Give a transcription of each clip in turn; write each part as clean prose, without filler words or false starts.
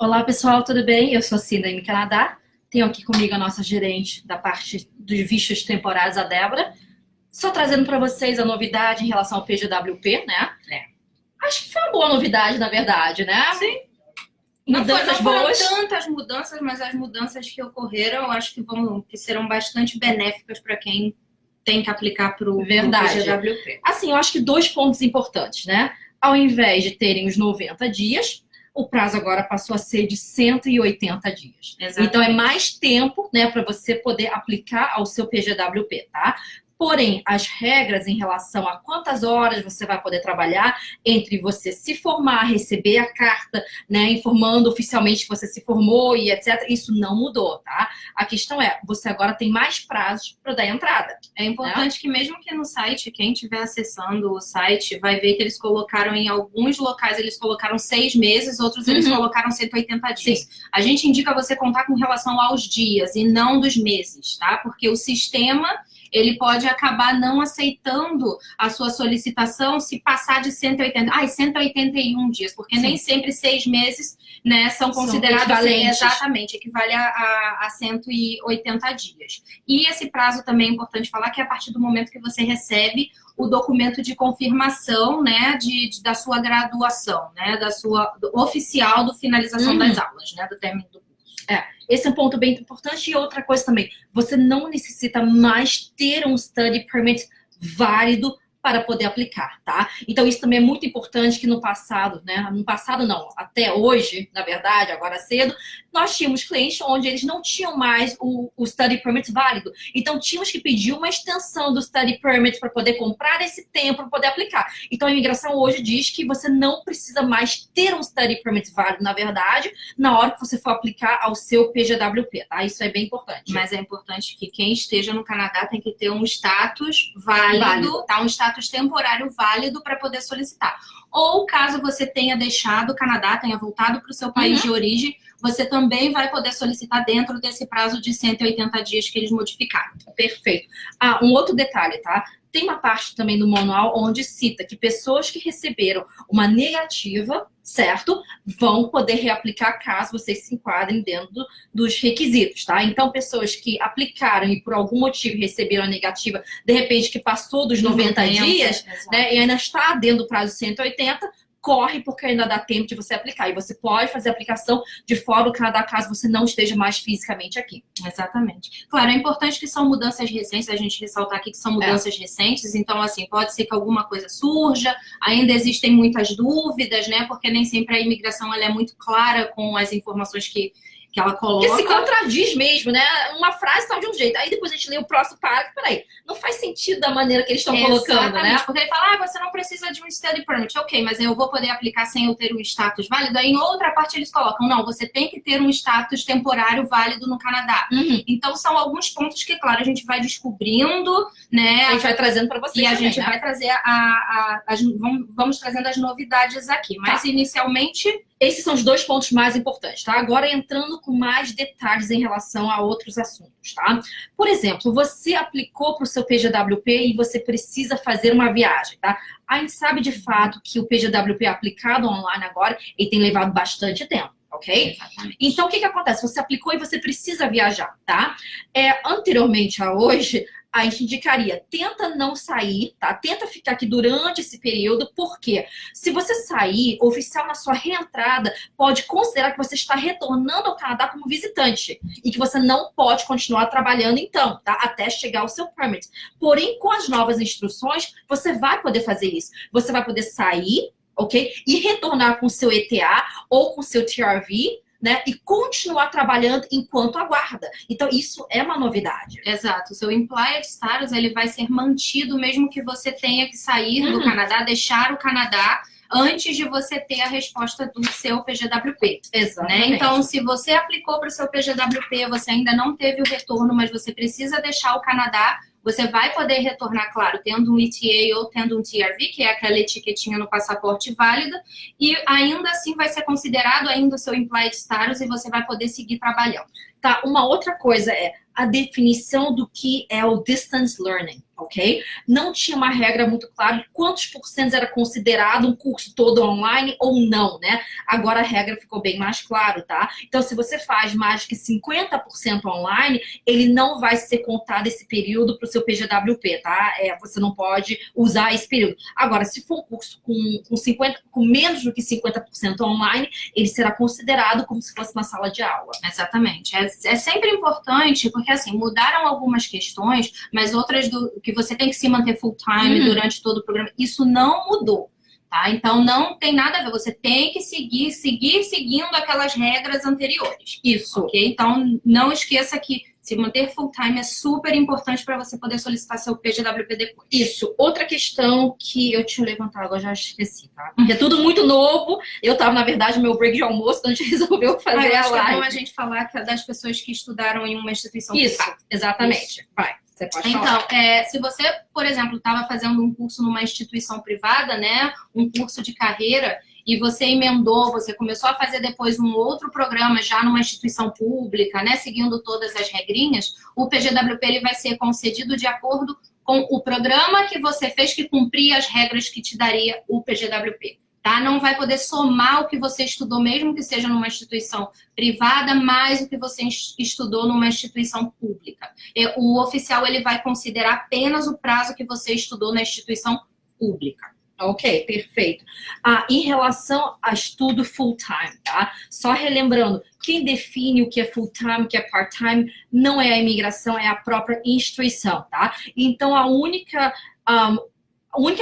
Olá, pessoal, tudo bem? Eu sou a Cindy Canadá. Tenho aqui comigo a nossa gerente da parte dos vistos temporários, a Débora. Só trazendo para vocês a novidade em relação ao PGWP, né? Acho que foi uma boa novidade, na verdade, né? Sim. Mudanças boas. Não foram tantas mudanças, mas as mudanças que ocorreram, eu acho que serão bastante benéficas para quem tem que aplicar para o PGWP. Assim, eu acho que 2 pontos importantes, né? Ao invés de terem os 90 dias, o prazo agora passou a ser de 180 dias. Exatamente. Então, é mais tempo, né, para você poder aplicar ao seu PGWP, tá? Porém, as regras em relação a quantas horas você vai poder trabalhar entre você se formar, receber a carta, né, informando oficialmente que você se formou e etc., isso não mudou, tá? A questão é, você agora tem mais prazos para dar entrada. É importante que mesmo que no site, quem estiver acessando o site vai ver que eles colocaram em alguns locais, eles colocaram 6 meses, outros eles colocaram 180 dias. Sim. A gente indica você contar com relação aos dias e não dos meses, tá? Porque o sistema ele pode acabar não aceitando a sua solicitação se passar de 181 dias, porque nem sempre 6 meses, né, são considerados equivalentes. Exatamente, equivale a 180 dias. E esse prazo também é importante falar que é a partir do momento que você recebe o documento de confirmação, né, da sua graduação, né, oficial do finalização das aulas, né, do término do curso. Esse é um ponto bem importante. E outra coisa também, você não necessita mais ter um study permit válido para poder aplicar, tá? Então, isso também é muito importante que no passado, né? No passado não, até hoje, na verdade, agora cedo, nós tínhamos clientes onde eles não tinham mais o study permit válido. Então, tínhamos que pedir uma extensão do study permit para poder comprar esse tempo, para poder aplicar. Então, a imigração hoje diz que você não precisa mais ter um study permit válido, na verdade, na hora que você for aplicar ao seu PGWP, tá? Isso é bem importante. Mas é importante que quem esteja no Canadá tem que ter um status válido. Tá? Um status temporário válido para poder solicitar. Ou caso você tenha deixado o Canadá, tenha voltado para o seu país de origem, você também vai poder solicitar dentro desse prazo de 180 dias que eles modificaram. Perfeito. Um outro detalhe, tá? Tem uma parte também no manual onde cita que pessoas que receberam uma negativa, certo? Vão poder reaplicar caso vocês se enquadrem dentro dos requisitos, tá? Então, pessoas que aplicaram e por algum motivo receberam a negativa, de repente que passou dos 90 dias, né? E ainda está dentro do prazo de 180, corre porque ainda dá tempo de você aplicar. E você pode fazer a aplicação de fora do Canadá caso você não esteja mais fisicamente aqui. Exatamente. Claro, é importante que são mudanças recentes, a gente ressaltar aqui que são mudanças recentes, então, assim, pode ser que alguma coisa surja, ainda existem muitas dúvidas, né, porque nem sempre a imigração ela é muito clara com as informações que ela coloca. Que se contradiz mesmo, né? Uma frase está de um jeito. Aí depois a gente lê o próximo parágrafo, peraí, não faz sentido da maneira que eles estão colocando, né? Porque ele fala, você não precisa de um study permit. Ok, mas eu vou poder aplicar sem eu ter um status válido. Aí em outra parte eles colocam, não, você tem que ter um status temporário válido no Canadá. Então são alguns pontos que, claro, a gente vai descobrindo, né? A gente vai trazendo para vocês e também, a gente vai trazer vamos trazendo as novidades aqui. Mas inicialmente... Esses são os 2 pontos mais importantes, tá? Agora entrando com mais detalhes em relação a outros assuntos, tá? Por exemplo, você aplicou para o seu PGWP e você precisa fazer uma viagem, tá? A gente sabe de fato que o PGWP aplicado online agora, ele tem levado bastante tempo. Ok? Exatamente. Então, o que acontece? Você aplicou e você precisa viajar, tá? Anteriormente a hoje, a gente indicaria, tenta não sair, tá? Tenta ficar aqui durante esse período, porque se você sair, o oficial na sua reentrada pode considerar que você está retornando ao Canadá como visitante e que você não pode continuar trabalhando então, tá? Até chegar ao seu permit. Porém, com as novas instruções, você vai poder fazer isso. Você vai poder sair, ok? E retornar com o seu ETA ou com o seu TRV, né, e continuar trabalhando enquanto aguarda. Então, isso é uma novidade. Exato. O seu Implied Status, ele vai ser mantido mesmo que você tenha que sair do Canadá, deixar o Canadá antes de você ter a resposta do seu PGWP. Exatamente. Né? Então, se você aplicou para o seu PGWP, você ainda não teve o retorno, mas você precisa deixar o Canadá, você vai poder retornar, claro, tendo um ETA ou tendo um TRV, que é aquela etiquetinha no passaporte válida, e ainda assim vai ser considerado ainda o seu Implied Status e você vai poder seguir trabalhando. Tá, uma outra coisa é a definição do que é o Distance Learning, ok? Não tinha uma regra muito clara de quantos por cento era considerado um curso todo online ou não, né? Agora a regra ficou bem mais claro, tá? Então, se você faz mais que 50% online, ele não vai ser contado esse período para o seu PGWP, tá? Você não pode usar esse período. Agora, se for um curso com menos do que 50% online, ele será considerado como se fosse uma sala de aula. Exatamente. É sempre importante, porque assim, mudaram algumas questões, mas outras que você tem que se manter full time durante todo o programa, isso não mudou. Tá? Então, não tem nada a ver. Você tem que seguir seguindo aquelas regras anteriores. Isso. Ok? Então, não esqueça que se manter full-time é super importante para você poder solicitar seu PGWP depois. Isso. Outra questão que eu tinha levantado, agora já esqueci, tá? Porque é tudo muito novo. Eu tava, na verdade, no meu break de almoço, quando a gente resolveu fazer a live. É bom a gente falar das pessoas que estudaram em uma instituição privada. Isso, exatamente. Isso. Vai. Você pode falar. Então, se você, por exemplo, estava fazendo um curso numa instituição privada, né, um curso de carreira, e você emendou, você começou a fazer depois um outro programa já numa instituição pública, né, seguindo todas as regrinhas, o PGWP ele vai ser concedido de acordo com o programa que você fez que cumpria as regras que te daria o PGWP. Tá? Não vai poder somar o que você estudou, mesmo que seja numa instituição privada, mais o que você estudou numa instituição pública. O oficial ele vai considerar apenas o prazo que você estudou na instituição pública. Ok, perfeito. Em relação a estudo full-time, tá? Só relembrando, quem define o que é full-time, o que é part-time, não é a imigração, é a própria instituição, tá? Então, a única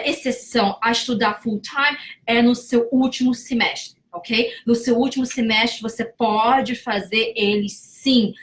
exceção a estudar full-time é no seu último semestre, ok? No seu último semestre, você pode fazer ele, sim,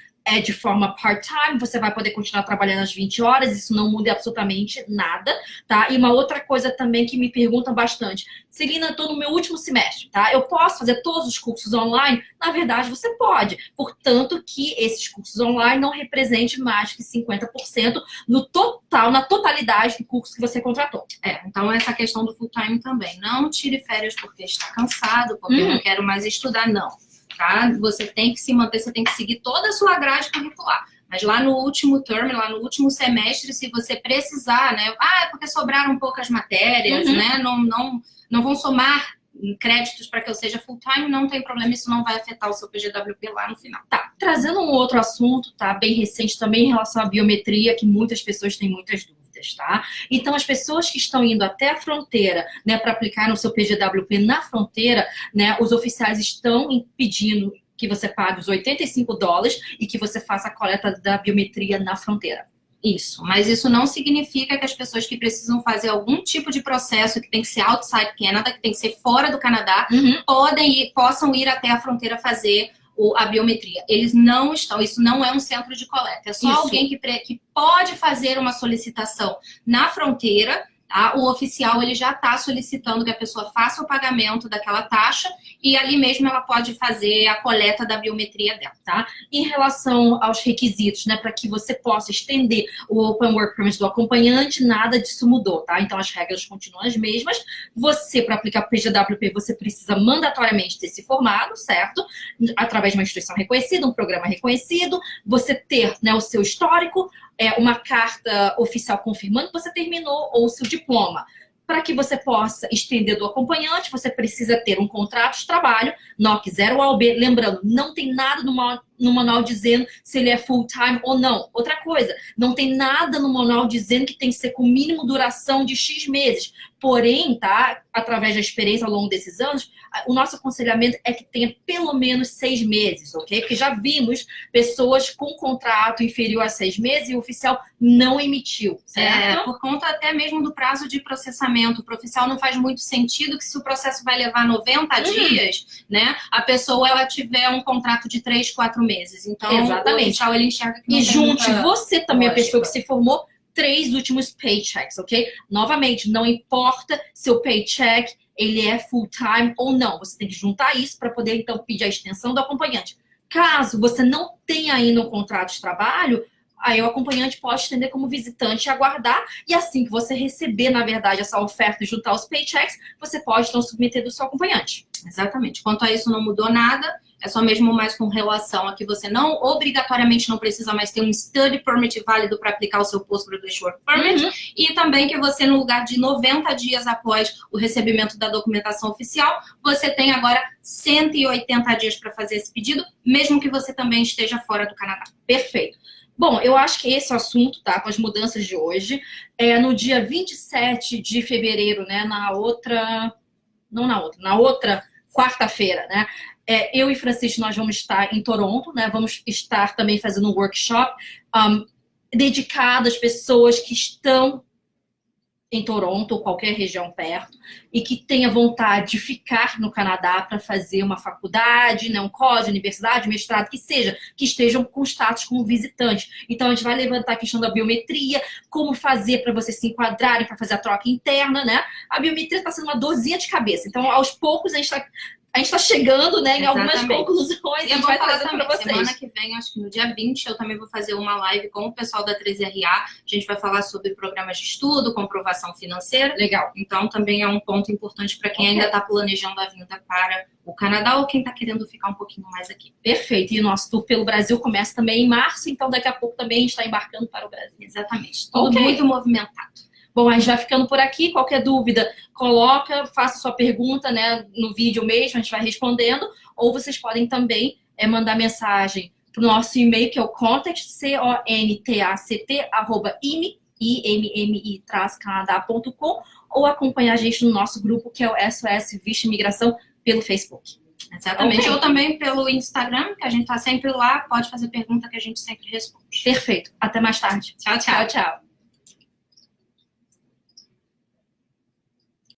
de forma part-time, você vai poder continuar trabalhando às 20 horas, isso não muda absolutamente nada, tá? E uma outra coisa também que me perguntam bastante, Celina, eu tô no meu último semestre, tá? Eu posso fazer todos os cursos online? Na verdade, você pode, portanto que esses cursos online não representem mais que 50% no total, na totalidade do curso que você contratou. Então essa questão do full-time também, não tire férias porque está cansado, porque não quero mais estudar, não. Tá? Você tem que se manter, você tem que seguir toda a sua grade curricular. Mas lá no último term, lá no último semestre, se você precisar, né? É porque sobraram poucas matérias, né? Não vão somar créditos para que eu seja full-time, não tem problema, isso não vai afetar o seu PGWP lá no final. Tá, trazendo um outro assunto, tá? Bem recente também em relação à biometria, que muitas pessoas têm muitas dúvidas. Tá? Então, as pessoas que estão indo até a fronteira, né, para aplicar no seu PGWP na fronteira, né, os oficiais estão pedindo que você pague os $85 e que você faça a coleta da biometria na fronteira. Isso, mas isso não significa que as pessoas que precisam fazer algum tipo de processo que tem que ser outside Canada, que tem que ser fora do Canadá, possam ir até a fronteira fazer a biometria. Eles não estão, isso não é um centro de coleta, é só alguém que pode fazer uma solicitação na fronteira. Tá? O oficial ele já está solicitando que a pessoa faça o pagamento daquela taxa e ali mesmo ela pode fazer a coleta da biometria dela. Tá? Em relação aos requisitos, né, para que você possa estender o Open Work Permit do acompanhante, nada disso mudou, tá? Então as regras continuam as mesmas. Você, para aplicar o PGWP, você precisa mandatoriamente ter se formado, certo? Através de uma instituição reconhecida, um programa reconhecido, você ter, né, o seu histórico, uma carta oficial confirmando que você terminou ou o seu diploma. Para que você possa estender do acompanhante, você precisa ter um contrato de trabalho, NOC 0 ao B. Lembrando, não tem nada no manual dizendo se ele é full-time ou não. Outra coisa, não tem nada no manual dizendo que tem que ser com mínimo duração de X meses. Porém, tá, através da experiência ao longo desses anos, o nosso aconselhamento é que tenha pelo menos 6 meses, ok? Porque já vimos pessoas com contrato inferior a 6 meses e o oficial não emitiu, certo? Por conta até mesmo do prazo de processamento. O oficial não faz muito sentido que se o processo vai levar 90 dias, né? A pessoa, ela tiver um contrato de 3, 4 meses. Então, exatamente. O oficial, ele enxerga que não e tem junte muita você também, lógica. a pessoa que se formou, 3 últimos paychecks, ok? Novamente, não importa se o paycheck ele é full-time ou não. Você tem que juntar isso para poder, então, pedir a extensão do acompanhante. Caso você não tenha ainda um contrato de trabalho, aí o acompanhante pode estender como visitante e aguardar. E assim que você receber, na verdade, essa oferta e juntar os paychecks, você pode, então, submeter do seu acompanhante. Exatamente. Quanto a isso, não mudou nada. é só mesmo mais com relação a que você não, obrigatoriamente, não precisa mais ter um Study Permit válido para aplicar o seu Post-Graduation Work Permit, e também que você, no lugar de 90 dias após o recebimento da documentação oficial, você tem agora 180 dias para fazer esse pedido, mesmo que você também esteja fora do Canadá. Perfeito. Bom, eu acho que esse assunto, tá, com as mudanças de hoje, é no dia 27 de fevereiro, né, na outra quarta-feira, né, eu e Francisco, nós vamos estar em Toronto, né, vamos estar também fazendo um workshop dedicado às pessoas que estão em Toronto ou qualquer região perto e que tenha vontade de ficar no Canadá para fazer uma faculdade, né, um college, universidade, mestrado, que seja, que estejam com status como visitante. Então, a gente vai levantar a questão da biometria, como fazer para vocês se enquadrarem, para fazer a troca interna, né? A biometria está sendo uma dorzinha de cabeça. Então, aos poucos, a gente está chegando, né, em algumas conclusões e a gente vai trazer para vocês. Semana que vem, acho que no dia 20, eu também vou fazer uma live com o pessoal da 3RA. A gente vai falar sobre programas de estudo, comprovação financeira. Legal. Então, também é um ponto importante para quem ainda está planejando a vinda para o Canadá ou quem está querendo ficar um pouquinho mais aqui. Perfeito. E o nosso tour pelo Brasil começa também em março, então daqui a pouco também a gente está embarcando para o Brasil. Exatamente. Tudo muito movimentado. Bom, a gente vai ficando por aqui. Qualquer dúvida, coloca, faça sua pergunta, né, no vídeo mesmo, a gente vai respondendo. Ou vocês podem também mandar mensagem para o nosso e-mail, que é o contact, contact@immi-canadá.com, ou acompanhar a gente no nosso grupo, que é o SOS Visto Imigração, pelo Facebook. Exatamente. Ou também pelo Instagram, que a gente está sempre lá. Pode fazer pergunta que a gente sempre responde. Perfeito. Até mais tarde. Tchau, tchau. Tchau, tchau.